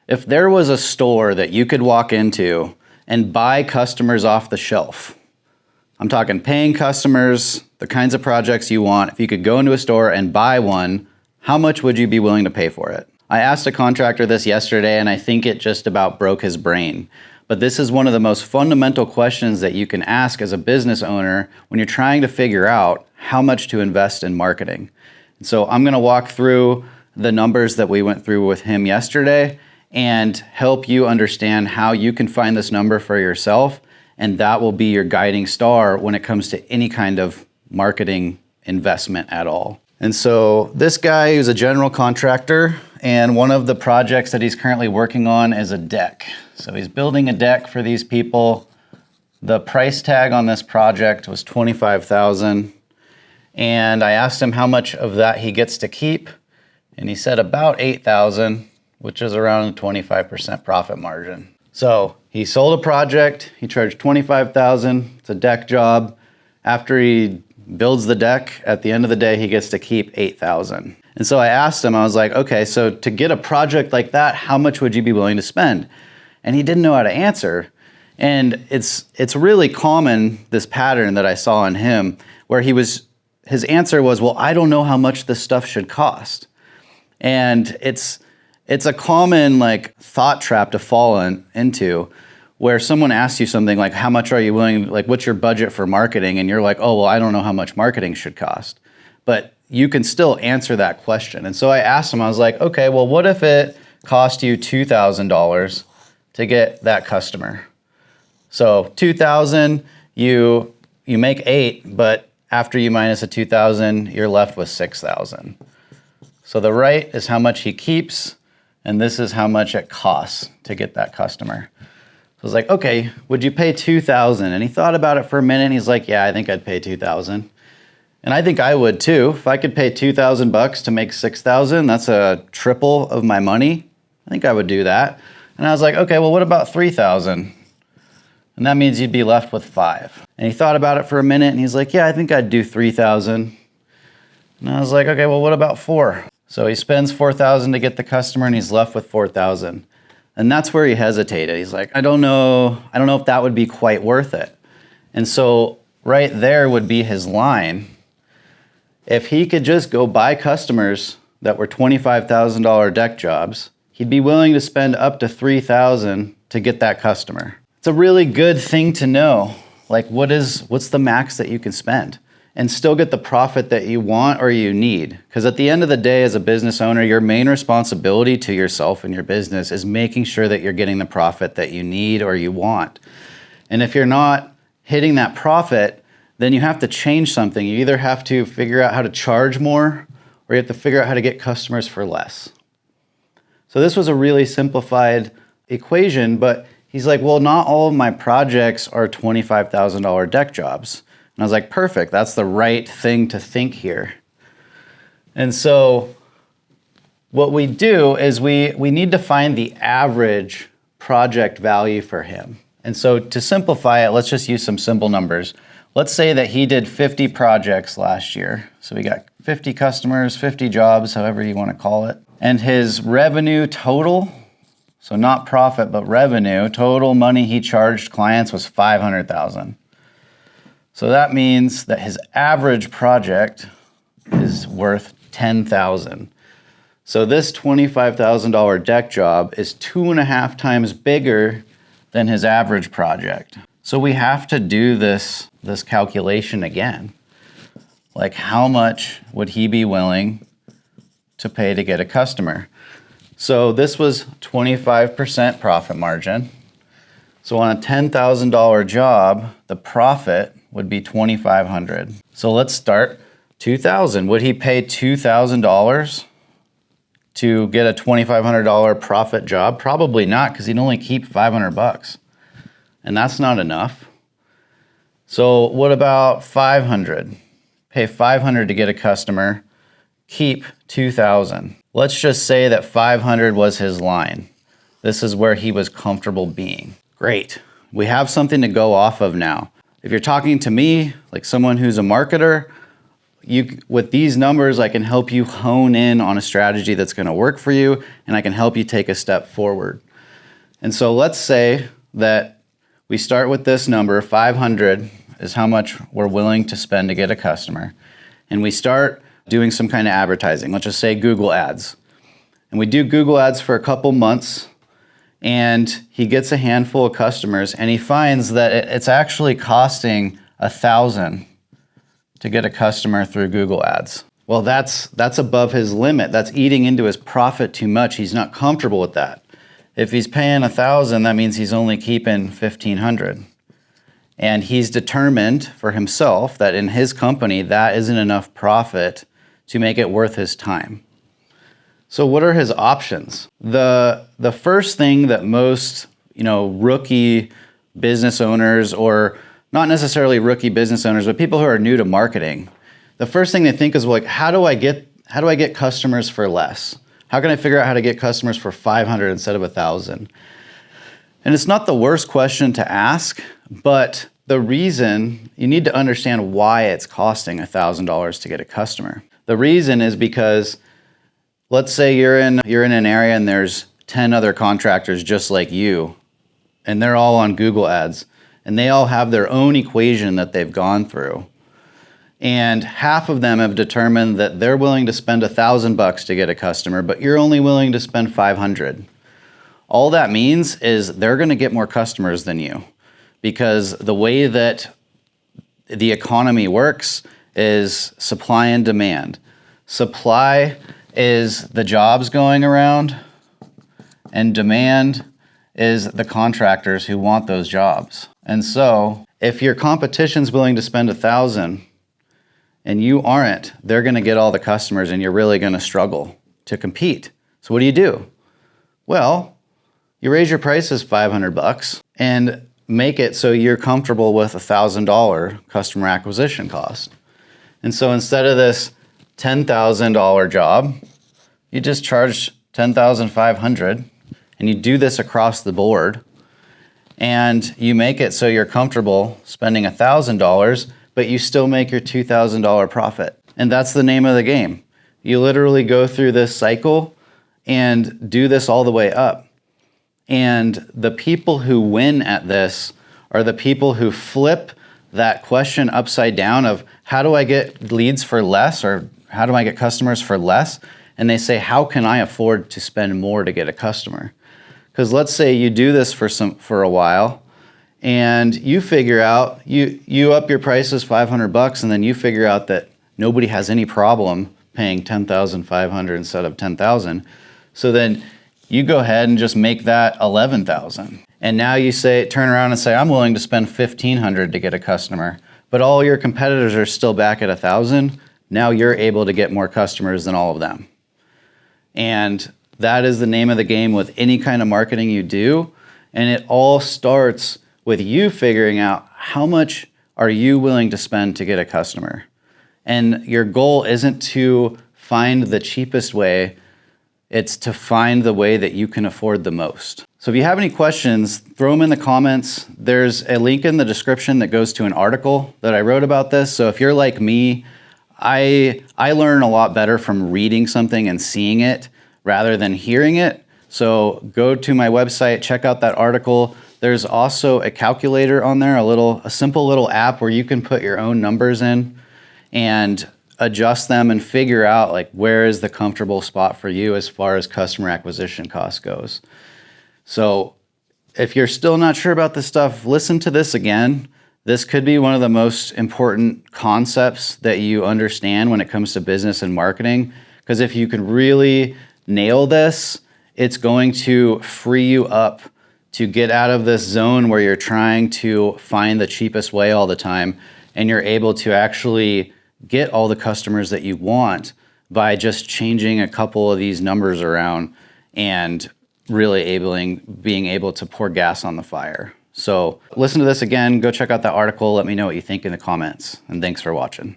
If there was a store that you could walk into and buy customers off the shelf, I'm talking paying customers, the kinds of projects you want. If you could go into a store and buy one, how much would you be willing to pay for it? I asked a contractor this yesterday, and I think it just about broke his brain. But this is one of the most fundamental questions that you can ask as a business owner when you're trying to figure out how much to invest in marketing. And so I'm gonna walk through the numbers that we went through with him yesterday and help you understand how you can find this number for yourself, and that will be your guiding star when it comes to any kind of marketing investment at all. And so this guy is a general contractor, and one of the projects that he's currently working on is a deck. So he's building a deck for these people. The price tag on this project was $25,000, and I asked him how much of that he gets to keep, and he said about $8,000, which is around a 25% profit margin. So he sold a project, he charged $25,000, it's a deck job. After he builds the deck, at the end of the day, he gets to keep $8,000. And so I asked him, I was like, okay, so to get a project like that, how much would you be willing to spend? And he didn't know how to answer. And it's really common, this pattern that I saw in him, where his answer was, well, I don't know how much this stuff should cost. And it's a common thought trap to fall into, where someone asks you something like, how much are you willing, what's your budget for marketing? And you're like, oh, well, I don't know how much marketing should cost. But you can still answer that question. And so I asked him, I was like, okay, well, what if it cost you $2,000 to get that customer? So $2,000, you make $8,000, but after you minus a $2,000, you're left with $6,000. So the right is how much he keeps, and this is how much it costs to get that customer. So I was like, okay, would you pay $2,000? And he thought about it for a minute, and he's like, yeah, I think I'd pay $2,000. And I think I would too. If I could pay $2,000 to make $6,000, that's a triple of my money. I think I would do that. And I was like, okay, well, what about $3,000? And that means you'd be left with $5,000. And he thought about it for a minute, and he's like, yeah, I think I'd do $3,000. And I was like, okay, well, what about $4,000? So he spends $4,000 to get the customer, and he's left with $4,000. And that's where he hesitated. He's like, I don't know if that would be quite worth it. And so right there would be his line. If he could just go buy customers that were $25,000 deck jobs, he'd be willing to spend up to $3,000 to get that customer. It's a really good thing to know. What's the max that you can spend and still get the profit that you want or you need? Because at the end of the day, as a business owner, your main responsibility to yourself and your business is making sure that you're getting the profit that you need or you want. And if you're not hitting that profit, then you have to change something. You either have to figure out how to charge more, or you have to figure out how to get customers for less. So this was a really simplified equation, but he's like, well, not all of my projects are $25,000 deck jobs. And I was like, perfect, that's the right thing to think here. And so what we do is we need to find the average project value for him. And so to simplify it, let's just use some simple numbers. Let's say that he did 50 projects last year. So we got 50 customers, 50 jobs, however you want to call it. And his revenue total, so not profit, but revenue, total money he charged clients was $500,000. So that means that his average project is worth $10,000. So this $25,000 deck job is 2.5 times bigger than his average project. So we have to do this calculation again. Like, how much would he be willing to pay to get a customer? So this was 25% profit margin. So on a $10,000 job, the profit would be $2,500. So let's start $2,000. Would he pay $2,000 to get a $2,500 profit job? Probably not, because he'd only keep $500, and that's not enough. So what about $500? Pay $500 to get a customer, keep $2,000. Let's just say that $500 was his line. This is where he was comfortable being. Great. We have something to go off of now. If you're talking to me, like someone who's a marketer, with these numbers, I can help you hone in on a strategy that's going to work for you, and I can help you take a step forward. And so let's say that we start with this number, 500 is how much we're willing to spend to get a customer. And we start doing some kind of advertising. Let's just say Google Ads. And we do Google Ads for a couple months, and he gets a handful of customers, and he finds that it's actually costing $1,000 to get a customer through Google Ads. Well, that's above his limit. That's eating into his profit too much. He's not comfortable with that. If he's paying $1,000, that means he's only keeping $1,500. And he's determined for himself that in his company, that isn't enough profit to make it worth his time. So what are his options? The first thing that most, rookie business owners, or not necessarily rookie business owners, but people who are new to marketing, the first thing they think is, well, like, how do I get customers for less? How can I figure out how to get customers for 500 instead of 1,000? And it's not the worst question to ask, but the reason, you need to understand why it's costing $1,000 to get a customer. The reason is because, let's say you're in an area and there's 10 other contractors just like you, and they're all on Google Ads, and they all have their own equation that they've gone through. And half of them have determined that they're willing to spend $1,000 to get a customer, but you're only willing to spend 500. All that means is they're going to get more customers than you, because the way that the economy works is supply and demand. Supply is the jobs going around, and demand is the contractors who want those jobs. And so if your competition's willing to spend $1,000 and you aren't, they're going to get all the customers, and you're really going to struggle to compete. So what do? Well, you raise your prices $500 and make it so you're comfortable with $1,000 customer acquisition cost. And so instead of this $10,000 job, you just charge $10,500, and you do this across the board, and you make it so you're comfortable spending $1,000, but you still make your $2,000 profit. And that's the name of the game. You literally go through this cycle and do this all the way up. And the people who win at this are the people who flip that question upside down of, how do I get leads for less, or how do I get customers for less? And they say, how can I afford to spend more to get a customer? Because let's say you do this for a while, and you figure out, you up your prices $500, and then you figure out that nobody has any problem paying $10,500 instead of $10,000. So then you go ahead and just make that $11,000. And now you turn around and say, I'm willing to spend $1,500 to get a customer, but all your competitors are still back at $1,000. Now you're able to get more customers than all of them. And that is the name of the game with any kind of marketing you do. And it all starts with you figuring out, how much are you willing to spend to get a customer? And your goal isn't to find the cheapest way, it's to find the way that you can afford the most. So if you have any questions, throw them in the comments. There's a link in the description that goes to an article that I wrote about this. So if you're like me, I learn a lot better from reading something and seeing it rather than hearing it. So go to my website, check out that article. There's also a calculator on there, a simple little app where you can put your own numbers in and adjust them and figure out, like, where is the comfortable spot for you as far as customer acquisition cost goes. So if you're still not sure about this stuff, listen to this again. This could be one of the most important concepts that you understand when it comes to business and marketing, because if you can really nail this, it's going to free you up to get out of this zone where you're trying to find the cheapest way all the time, and you're able to actually get all the customers that you want by just changing a couple of these numbers around and really being able to pour gas on the fire. So listen to this again, go check out that article, let me know what you think in the comments, and thanks for watching.